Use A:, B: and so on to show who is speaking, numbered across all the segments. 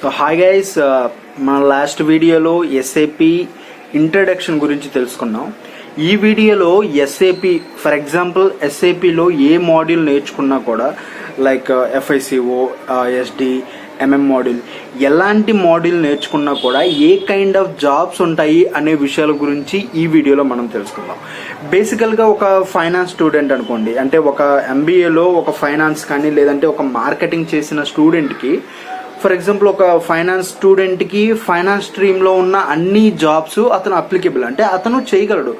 A: So hi guys, మన last వీడియోలో SAP introduction గురించి తెలుసుకున్నాం. ఈ వీడియోలో ఎస్ఏపి ఫర్ ఎగ్జాంపుల్ ఎస్ఏపిలో ఏ మాడ్యూల్ నేర్చుకున్నా కూడా like FICO, SD, MM module, ఎలాంటి మాడ్యూల్ నేర్చుకున్నా కూడా ఏ కైండ్ ఆఫ్ జాబ్స్ ఉంటాయి అనే విషయాల గురించి ఈ వీడియోలో మనం తెలుసుకుందాం. బేసికల్గా ఒక ఫైనాన్స్ స్టూడెంట్ అనుకోండి, అంటే ఒక ఎంబీఏలో ఒక ఫైనాన్స్ కానీ లేదంటే ఒక మార్కెటింగ్ చేసిన స్టూడెంట్కి, ఫర్ ఎగ్జాంపుల్ ఒక ఫైనాన్స్ స్టూడెంట్కి ఫైనాన్స్ స్ట్రీమ్లో ఉన్న అన్ని జాబ్స్ అతను అప్లికేబుల్, అంటే అతను చేయగలడు.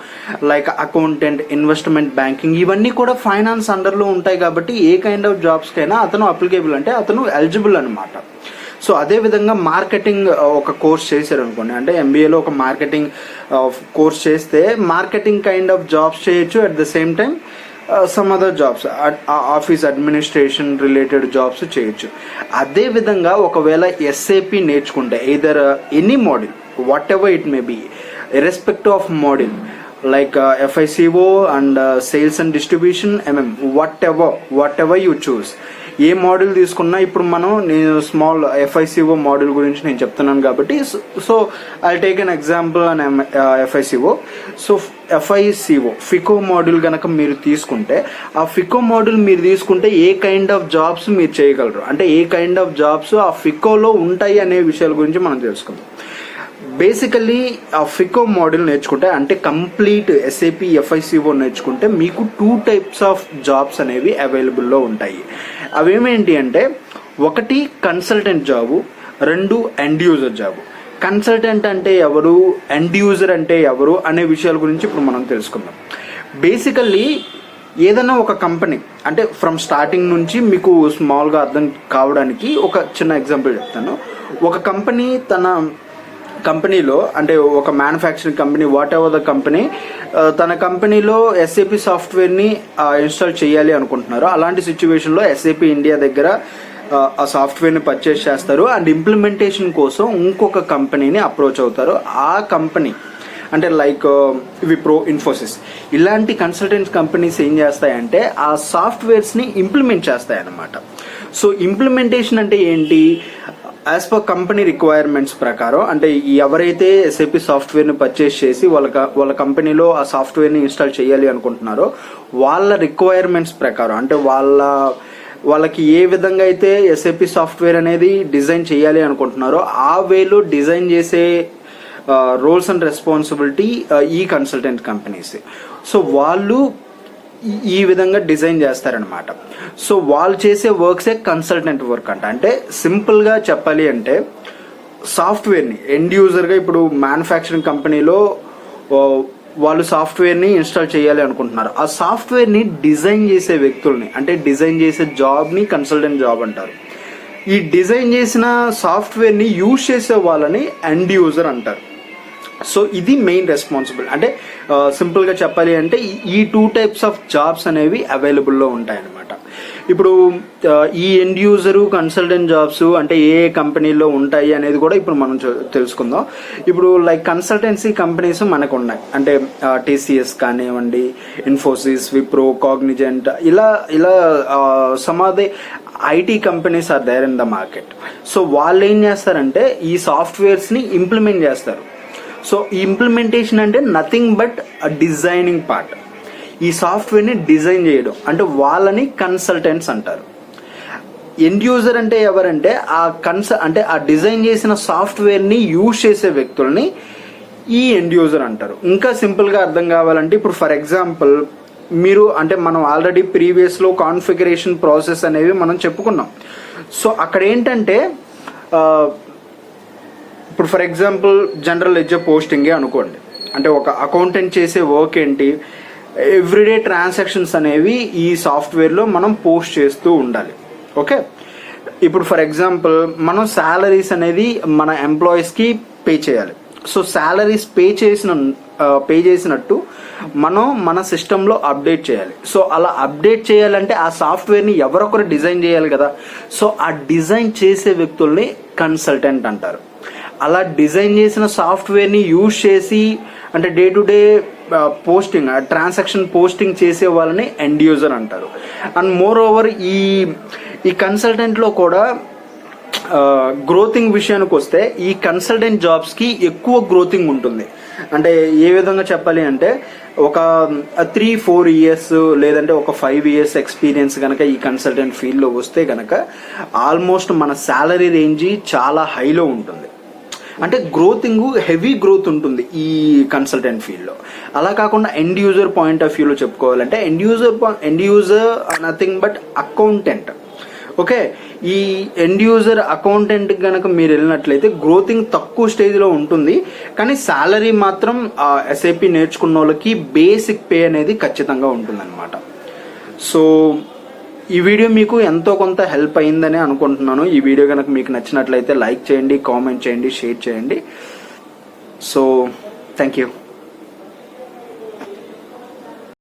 A: లైక్ అకౌంటెంట్, ఇన్వెస్ట్మెంట్ బ్యాంకింగ్, ఇవన్నీ కూడా ఫైనాన్స్ అండర్లో ఉంటాయి కాబట్టి ఏ కైండ్ ఆఫ్ జాబ్స్కైనా అతను అప్లికేబుల్, అంటే అతను ఎలిజిబుల్ అనమాట. సో అదేవిధంగా మార్కెటింగ్ ఒక కోర్స్ చేశారు అనుకోండి, అంటే ఎంబీఏలో ఒక మార్కెటింగ్ కోర్స్ చేస్తే మార్కెటింగ్ కైండ్ ఆఫ్ జాబ్స్ చేయొచ్చు. At the same time some other jobs, office administration related jobs చేయొచ్చు. అదేవిధంగా ఒకవేళ ఎస్ఏపి నేర్చుకుంటే either any module, whatever it may be, irrespective of module, like FICO and sales and distribution, MM, whatever you choose, ఏ module తీసుకున్నా. ఇప్పుడు నేను small FICO module గురించి నేను చెప్తున్నాను కాబట్టి, so I take an example an FICO. So FICO Fico module కనుక మీరు తీసుకుంటే, ఆ ఫికో మాడ్యూల్ మీరు తీసుకుంటే ఏ కైండ్ ఆఫ్ జాబ్స్ మీరు చేయగలరు, అంటే ఏ కైండ్ ఆఫ్ జాబ్స్ ఆ ఫికోలో ఉంటాయి అనే విషయాల గురించి మనం తెలుసుకుందాం. బేసికల్లీ ఆ ఫికో మాడ్యూల్ నేర్చుకుంటే, అంటే కంప్లీట్ ఎస్ఏపి ఎఫ్ఐసిఓ నేర్చుకుంటే మీకు 2 types ఆఫ్ జాబ్స్ అనేవి అవైలబుల్లో ఉంటాయి. అవేమేంటి అంటే, ఒకటి consultant job, 2 end user job. Consultant అంటే ఎవరు, ఎండ్ యూజర్ అంటే ఎవరు అనే విషయాల గురించి ఇప్పుడు మనం తెలుసుకుందాం. బేసికల్లీ ఏదైనా ఒక కంపెనీ, అంటే ఫ్రమ్ స్టార్టింగ్ నుంచి మీకు స్మాల్గా అర్థం కావడానికి ఒక చిన్న ఎగ్జాంపుల్ చెప్తాను. ఒక కంపెనీ తన కంపెనీలో, అంటే ఒక manufacturing company, what ever the company, తన కంపెనీలో ఎస్ఏపి సాఫ్ట్వేర్ని ఇన్స్టాల్ చేయాలి అనుకుంటున్నారు. అలాంటి సిచ్యువేషన్లో ఎస్ఏపి ఇండియా దగ్గర ఆ సాఫ్ట్వేర్ని పర్చేస్ చేస్తారు అండ్ ఇంప్లిమెంటేషన్ కోసం ఇంకొక కంపెనీని అప్రోచ్ అవుతారు. ఆ కంపెనీ అంటే లైక్ విప్రో, ఇన్ఫోసిస్, ఇలాంటి కన్సల్టెంట్ కంపెనీస్ ఏం చేస్తాయంటే ఆ సాఫ్ట్వేర్స్ని ఇంప్లిమెంట్ చేస్తాయి అన్నమాట. సో ఇంప్లిమెంటేషన్ అంటే ఏంటి, యాజ్ పర్ కంపెనీ రిక్వైర్మెంట్స్ ప్రకారం, అంటే ఎవరైతే ఎస్ఏపి సాఫ్ట్వేర్ని పర్చేస్ చేసి వాళ్ళ కంపెనీలో ఆ సాఫ్ట్వేర్ని ఇన్స్టాల్ చేయాలి అనుకుంటున్నారో వాళ్ళ రిక్వైర్మెంట్స్ ప్రకారం, అంటే వాళ్ళకి ఏ విధంగా అయితే ఎస్ఏపి సాఫ్ట్వేర్ అనేది డిజైన్ చేయాలి అనుకుంటున్నారో ఆ వేలో డిజైన్ చేసే రోల్స్ అండ్ రెస్పాన్సిబిలిటీ ఈ కన్సల్టెంట్ కంపెనీస్. సో వాళ్ళు ఈ విధంగా డిజైన్ చేస్తారనమాట. సో వాళ్ళు చేసే వర్క్సే కన్సల్టెంట్ వర్క్ అంట. అంటే సింపుల్గా చెప్పాలి అంటే సాఫ్ట్వేర్ని ఎండ్ యూజర్గా, ఇప్పుడు మ్యానుఫ్యాక్చరింగ్ కంపెనీలో వాళ్ళు సాఫ్ట్వేర్ని ఇన్స్టాల్ చేయాలి అనుకుంటున్నారు. ఆ సాఫ్ట్వేర్ని డిజైన్ చేసే వ్యక్తుల్ని, అంటే డిజైన్ చేసే జాబ్ని కన్సల్టెంట్ జాబ్ అంటారు. ఈ డిజైన్ చేసిన సాఫ్ట్వేర్ని యూజ్ చేసే వాళ్ళని ఎండ్ యూజర్ అంటారు. సో ఇది మెయిన్ రెస్పాన్సిబుల్. అంటే సింపుల్గా చెప్పాలి అంటే ఈ 2 types ఆఫ్ జాబ్స్ అనేవి అవైలబుల్లో ఉంటాయి అన్నమాట. ఇప్పుడు ఈ ఎండ్ యూజరు కన్సల్టెంట్ జాబ్స్ అంటే ఏ కంపెనీలో ఉంటాయి అనేది కూడా ఇప్పుడు మనం తెలుసుకుందాం. ఇప్పుడు లైక్ కన్సల్టెన్సీ కంపెనీస్ మనకు ఉన్నాయి, అంటే టీసీఎస్ కానివ్వండి, ఇన్ఫోసిస్, విప్రో, కాగ్నిజెంట్, ఇలా some of the IT companies are there in the market. So వాళ్ళు ఏం చేస్తారంటే ఈ సాఫ్ట్వేర్స్ని ఇంప్లిమెంట్ చేస్తారు. సో ఈ ఇంప్లిమెంటేషన్ అంటే నథింగ్ బట్ డిజైనింగ్ పార్ట్. ఈ సాఫ్ట్వేర్ని డిజైన్ చేయడం, అంటే వాళ్ళని కన్సల్టెంట్స్ అంటారు. ఎండ్ యూజర్ అంటే ఎవరంటే అంటే ఆ డిజైన్ చేసిన సాఫ్ట్వేర్ని యూజ్ చేసే వ్యక్తుల్ని ఈ ఎండ్ యూజర్ అంటారు. ఇంకా సింపుల్గా అర్థం కావాలంటే, ఇప్పుడు ఫర్ ఎగ్జాంపుల్ మీరు, అంటే మనం ఆల్రెడీ ప్రీవియస్లో కాన్ఫిగరేషన్ ప్రాసెస్ అనేవి మనం చెప్పుకున్నాం. సో అక్కడ ఏంటంటే ఇప్పుడు ఫర్ ఎగ్జాంపుల్ జనరల్ లెడ్జర్ పోస్టింగే అనుకోండి, అంటే ఒక అకౌంటెంట్ చేసే వర్క్ ఏంటి, ఎవ్రీడే ట్రాన్సాక్షన్స్ అనేవి ఈ సాఫ్ట్వేర్లో మనం పోస్ట్ చేస్తూ ఉండాలి. ఓకే, ఇప్పుడు ఫర్ ఎగ్జాంపుల్ మనం శాలరీస్ అనేది మన ఎంప్లాయీస్కి పే చేయాలి. సో శాలరీస్ పే చేసినట్టు మనం మన సిస్టంలో అప్డేట్ చేయాలి. సో అలా అప్డేట్ చేయాలంటే ఆ సాఫ్ట్వేర్ని ఎవరొకరు డిజైన్ చేయాలి కదా. సో ఆ డిజైన్ చేసే వ్యక్తుల్ని కన్సల్టెంట్ అంటారు. అలా డిజైన్ చేసిన సాఫ్ట్వేర్ని యూజ్ చేసి, అంటే day to day posting, transaction posting చేసే వాళ్ళని ఎండ్ యూజర్ అంటారు. అండ్ మోర్ ఓవర్ ఈ కన్సల్టెంట్లో కూడా గ్రోతింగ్ విషయానికి వస్తే ఈ కన్సల్టెంట్ జాబ్స్కి ఎక్కువ గ్రోతింగ్ ఉంటుంది. అంటే ఏ విధంగా చెప్పాలి అంటే ఒక 3-4 ఇయర్స్ లేదంటే ఒక 5 ఇయర్స్ ఎక్స్పీరియన్స్ కనుక ఈ కన్సల్టెంట్ ఫీల్డ్లో వస్తే కనుక ఆల్మోస్ట్ మన శాలరీ రేంజ్ చాలా హైలో ఉంటుంది. అంటే గ్రోతింగ్ హెవీ గ్రోత్ ఉంటుంది ఈ కన్సల్టెంట్ ఫీల్డ్లో. అలా కాకుండా ఎండ్ యూజర్ పాయింట్ ఆఫ్ వ్యూలో చెప్పుకోవాలంటే end user nothing but accountant. Okay, ఈ ఎండ్ యూజర్ అకౌంటెంట్ కనుక మీరు వెళ్ళినట్లయితే గ్రోతింగ్ తక్కువ స్టేజ్లో ఉంటుంది, కానీ శాలరీ మాత్రం ఎస్ఐపి నేర్చుకున్న వాళ్ళకి బేసిక్ పే అనేది ఖచ్చితంగా ఉంటుందన్నమాట. సో ఈ వీడియో మీకు ఎంతో కొంత హెల్ప్ అయిందని అనుకుంటున్నాను. ఈ వీడియో కనుక మీకు నచ్చినట్లయితే లైక్ చేయండి, కామెంట్ చేయండి, షేర్ చేయండి. So thank you.